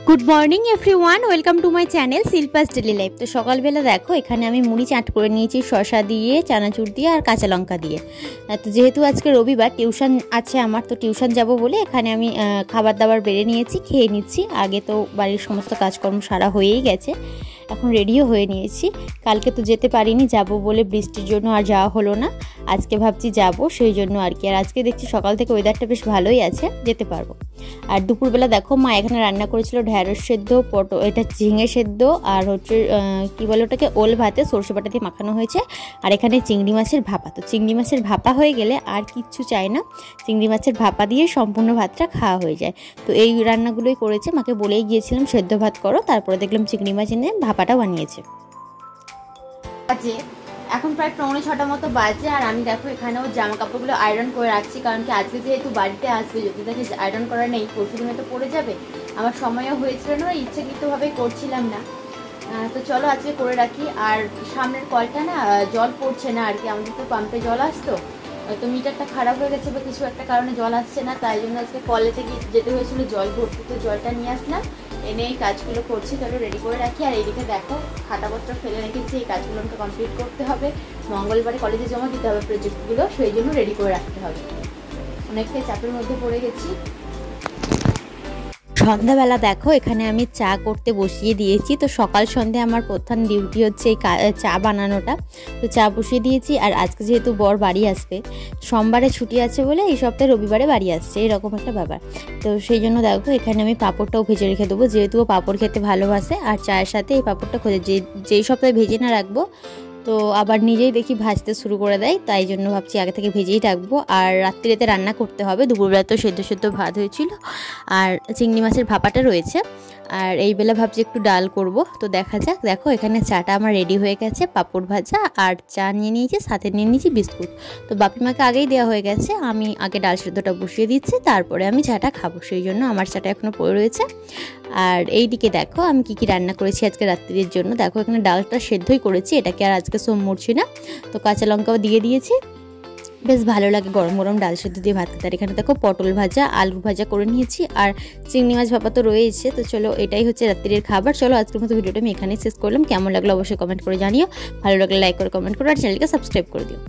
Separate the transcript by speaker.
Speaker 1: Good morning everyone, welcome to my channel Shilpa's daily life. তো সকালবেলা দেখো এখানে আমি মুড়ি চাট করে নিয়েছি শসা দিয়ে, চানাচুর দিয়ে আর কাঁচা লঙ্কা দিয়ে। তো যেহেতু আজকে রবিবার টিউশন আছে আমার, তো টিউশন যাব বলে এখানে আমি খাবার দাবার বেড়ে নিয়েছি, খেয়ে নিচ্ছি। আগে তো বাড়ির সমস্ত কাজকর্ম সারা হয়েই গেছে, এখন রেডিও হয়ে নিয়েছি। কালকে তো যেতে পারিনি, যাব বলে বৃষ্টির জন্য আর যাওয়া হলো না। আজকে ভাবছি যাব, সেই জন্য আর কি। আর আজকে দেখছি সকাল থেকে ওয়েদারটা বেশ ভালোই আছে, যেতে পারবো। আর দুপুরবেলা দেখো মা এখানে রান্না করেছিল ঢ্যাঁড়স সেদ্ধ, এটা ঝিঙে সেদ্ধ, আর হচ্ছে কী বলে ওটাকে, ওল ভাতে সরষে বাটা দিয়ে মাখানো হয়েছে। আর এখানে চিংড়ি মাছের ভাপা। তো চিংড়ি মাছের ভাপা হয়ে গেলে আর কিচ্ছু চাই না, চিংড়ি মাছের ভাপা দিয়ে সম্পূর্ণ ভাতটা খাওয়া হয়ে যায়। তো এই রান্নাগুলোই করেছে, মাকে বলেই গিয়েছিলাম সেদ্ধ ভাত করো, তারপরে দেখলাম চিংড়ি মাছ এনে ভাপাটা বানিয়েছে। এখন প্রায় 6:45 মতো বাজে, আর আমি দেখো এখানেও জামা কাপড়গুলো আয়রন করে রাখছি, কারণ কি আজকে যেহেতু বাড়িতে আসবে, যদি তাকে আয়রন করা নেই পরশুদিনে তো পড়ে যাবে। আমার সময়ও হয়েছিল না, ইচ্ছাকৃতভাবে করছিলাম না। তো চলো আজকে করে রাখি। আর সামনের কলটা না জল পড়ছে না আর কি, আমাদের তো পাম্পে জল আসতো, তো মিটারটা খারাপ হয়ে গেছে বা কিছু একটা কারণে জল আসছে না, তাই জন্য আজকে কলে থেকে যেতে হয়েছিল জল ভর্তি। তো জলটা নিয়ে আসলাম, এনে এই কাজগুলো করছি। তাহলে রেডি করে রাখি। আর এইদিকে দেখো খাতাপত্র ফেলে রেখেছি, এই কাজগুলো আমাকে কমপ্লিট করতে হবে। মঙ্গলবারে কলেজে জমা দিতে হবে প্রজেক্টগুলো, সেই জন্য রেডি করে রাখতে হবে। অনেকটাই চাপের মধ্যে পড়ে গেছি। সন্ধ্যাবেলা দেখো এখানে আমি চা করতে বসিয়ে দিয়েছি। তো সকাল সন্ধ্যে আমার প্রধান ডিউটি হচ্ছে এই চা বানানোটা। তো চা বসিয়ে দিয়েছি। আর আজকে যেহেতু বর বাড়ি আসবে, সোমবারে ছুটি আছে বলে এই সপ্তাহে রবিবারে বাড়ি আসছে, এরকম একটা ব্যাপার। তো সেই জন্য দেখো এখানে আমি পাঁপড়টাও ভেজে রেখে দেবো, যেহেতু ও পাঁপড় খেতে ভালোবাসে। আর চায়ের সাথে এই পাঁপড়টা যেই সপ্তাহে ভেজে না রাখবো, তো আবার নিজেই দেখি ভাজতে শুরু করে দেয়, তাই জন্য ভাবছি আগে থেকে ভেজেই রাখবো। আর রাত্রিতে রান্না করতে হবে, দুপুরবেলা তো সেদ্ধ ভাত হয়েছিল, আর চিংড়ি মাছের ভাপাটা রয়েছে। আর এই বেলা ভাবছি একটু ডাল করব, তো দেখা যাক। দেখো এখানে চাটা আমার রেডি হয়ে গেছে, পাঁপড় ভাজা আর চা নিয়ে নিয়েছি, সাথে নিয়ে নিয়েছি বিস্কুট। তো বাপি মাকে আগেই দেওয়া হয়ে গেছে, আমি আগে ডাল সেদ্ধটা বসিয়ে দিচ্ছি, তারপরে আমি চাটা খাবো, সেই জন্য আমার চাটা এখনও পড়ে রয়েছে। আর এই দিকে দেখো আমি কি রান্না করেছি আজকে রাত্রির জন্য। দেখো এখানে ডালটা সেদ্ধই করেছি, এটাকে আর আজকে সোম মরছি না। তো কাঁচা লঙ্কাও দিয়ে দিয়েছি, বেশ ভালো লাগে গরম গরম ডাল সেদ্ধ দিয়ে ভাত খেতে। আর এখানে দেখো পটল ভাজা, আলু ভাজা করে নিয়েছি, আর চিংড়ি মাছ ভাপা তো রয়েছে। তো চলো এটাই হচ্ছে রাত্রির খাবার। চলো আজকের মতো ভিডিওটা আমি এখানেই শেষ করলাম। কেমন লাগলো অবশ্যই কমেন্ট করে জানিও, ভালো লাগলে লাইক করে কমেন্ট করো, আর চ্যানেলকে সাবস্ক্রাইব করে দিও।